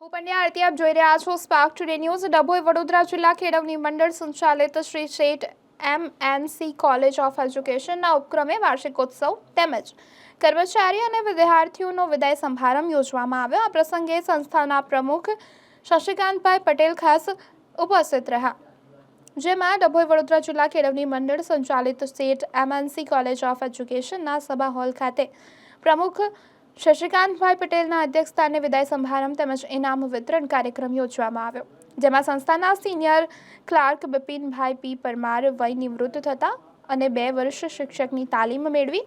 હું પંડ્યા આરતી આપ જોઈ રહ્યા છો spark today news. Dabhoi Vadodara જિલ્લા કેળવણી મંડળ સંચાલિત શ્રી શેઠ MNC કોલેજ ઓફ એજ્યુકેશનના ઉપક્રમે વાર્ષિકોત્સવ તેમજ કર્મચારી અને વિદ્યાર્થીઓનો વિદાય સમારંભ યોજવામાં આવ્યો। આ પ્રસંગે સંસ્થાના પ્રમુખ શશિકાંતભાઈ પટેલ ખાસ ઉપસ્થિત રહ્યા, જેમાં ડભોઈ વડોદરા જિલ્લા કેળવણી મંડળ સંચાલિત શેઠ MNC કોલેજ ઓફ એજ્યુકેશનના સભા હોલ ખાતે પ્રમુખ શશિકાંતભાઈ પટેલના અધ્યક્ષસ્થાને વિદાય સમારંભ તેમજ ઇનામ વિતરણ કાર્યક્રમ યોજવામાં આવ્યો, જેમાં સંસ્થાના સિનિયર ક્લાર્ક બિપિનભાઈ પી પરમાર વય નિવૃત્ત થતા અને 2 વર્ષ શિક્ષકની તાલીમ મેળવી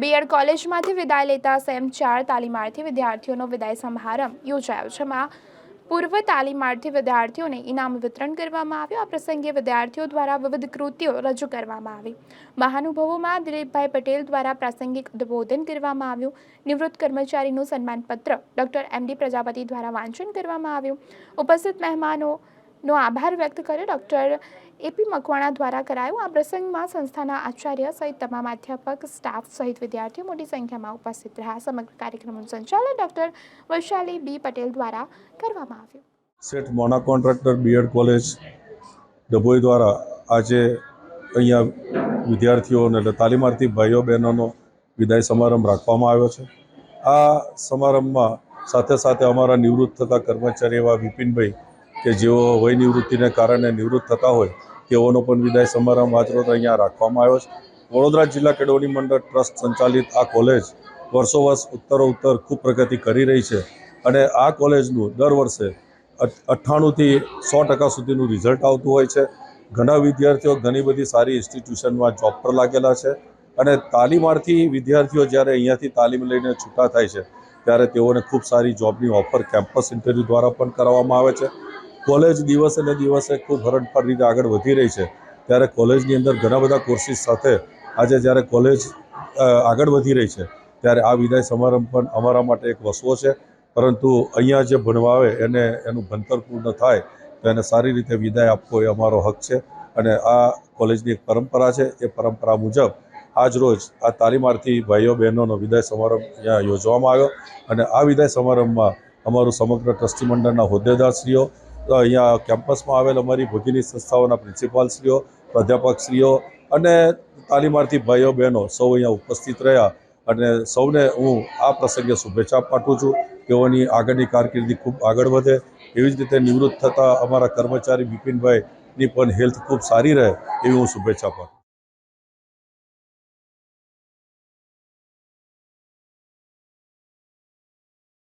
બીએડ કોલેજમાંથી વિદાય લેતા સેમ 4 તાલીમાર્થી વિદ્યાર્થીઓનો વિદાય સમારંભ યોજાયો, જેમાં પૂર્વ તાલીમાર્થી વિદ્યાર્થીઓને ઇનામ વિતરણ કરવામાં આવ્યું। આ પ્રસંગે વિદ્યાર્થીઓ દ્વારા વિવિધ કૃતિઓ રજૂ કરવામાં આવી। મહાનુભાવોમાં દિલીપભાઈ પટેલ દ્વારા પ્રાસંગિક ઉદ્બોધન કરવામાં આવ્યું। નિવૃત્ત કર્મચારીનું સન્માનપત્ર ડૉક્ટર MD પ્રજાપતિ દ્વારા વાંચન કરવામાં આવ્યું। ઉપસ્થિત મહેમાનોનો આભાર વ્યક્ત કર્યો ડૉક્ટર AP મકવાણા દ્વારા કરાયો। આ પ્રસંગમાં સંસ્થાના આચાર્ય સહિત તમામ અધ્યાપક, સ્ટાફ સહિત વિદ્યાર્થીઓ મોટી સંખ્યામાં ઉપસ્થિત રહ્યા। સમગ્ર કાર્યક્રમનું સંચાલન ડૉક્ટર વૈશાલી B પટેલ દ્વારા કરવામાં આવ્યું। શેઠ મોના કોન્ટ્રાક્ટર બીએડ કોલેજ ડભોઈ દ્વારા આજે અહીંયા વિદ્યાર્થીઓને એટલે તાલીમાર્થી ભાઈઓ બહેનોનો વિદાય સમારંભ રાખવામાં આવ્યો છે। આ સમારંભમાં સાથે સાથે અમારા નિવૃત્ત થતા કર્મચારી એવા વિપિનભાઈ કે જેઓ વય નિવૃત્તિને કારણે નિવૃત્ત થતા હોય તેઓનો પણ વિદાય સમારંભ આજરોજ અહીંયા રાખવામાં આવ્યો છે। વડોદરા જિલ્લા કેળવણી મંડળ ટ્રસ્ટ સંચાલિત આ કોલેજ વર્ષોવર્ષ ઉત્તરોત્તર ખૂબ પ્રગતિ કરી રહી છે અને આ કોલેજનું દર વર્ષે 98થી 100% સુધીનું રિઝલ્ટ આવતું હોય છે। ઘણા વિદ્યાર્થીઓ ઘણી બધી સારી ઇન્સ્ટિટ્યુશનમાં જોબ પર લાગેલા છે અને તાલીમાર્થી વિદ્યાર્થીઓ જ્યારે અહીંયાથી તાલીમ લઈને છૂટા થાય છે ત્યારે તેઓને ખૂબ સારી જોબની ઓફર કેમ્પસ ઇન્ટરવ્યૂ દ્વારા પણ કરવામાં આવે છે। કોલેજ દિવસે ને દિવસે ખૂબ હરણફાળ રીતે આગળ વધી રહી છે ત્યારે કોલેજની અંદર ઘણા બધા કોર્સિસ સાથે આજે જ્યારે કોલેજ આગળ વધી રહી છે ત્યારે આ વિદાય સમારંભ પણ અમારા માટે એક વસવો છે, પરંતુ અહીંયા જે ભણવા આવે એને એનું ભણતર પૂર્ણ થાય તો એને સારી રીતે વિદાય આપવો એ અમારો હક છે અને આ કોલેજની એક પરંપરા છે। એ પરંપરા મુજબ આજ રોજ આ તાલીમાર્થી ભાઈઓ બહેનોનો વિદાય સમારંભ અહીંયા યોજવામાં આવ્યો અને આ વિદાય સમારંભમાં અમારું સમગ્ર ટ્રસ્ટી મંડળના હોદ્દેદારશ્રીઓ, અહીંયા કેમ્પસમાં આવેલ અમારી ભગીની સંસ્થાઓના પ્રિન્સિપાલશ્રીઓ, પ્રાધ્યાપકશ્રીઓ અને તાલીમાર્થી ભાઈઓ બહેનો સૌ અહીંયા ઉપસ્થિત રહ્યા અને સૌને હું આ પ્રસંગે શુભેચ્છા પાઠવું છું। તેઓની આગળની કારકિર્દી ખૂબ આગળ વધે, એવી જ રીતે નિવૃત્ત થતા અમારા કર્મચારી બિપિનભાઈની પણ હેલ્થ ખૂબ સારી રહે એવી હું શુભેચ્છા પાઠવું।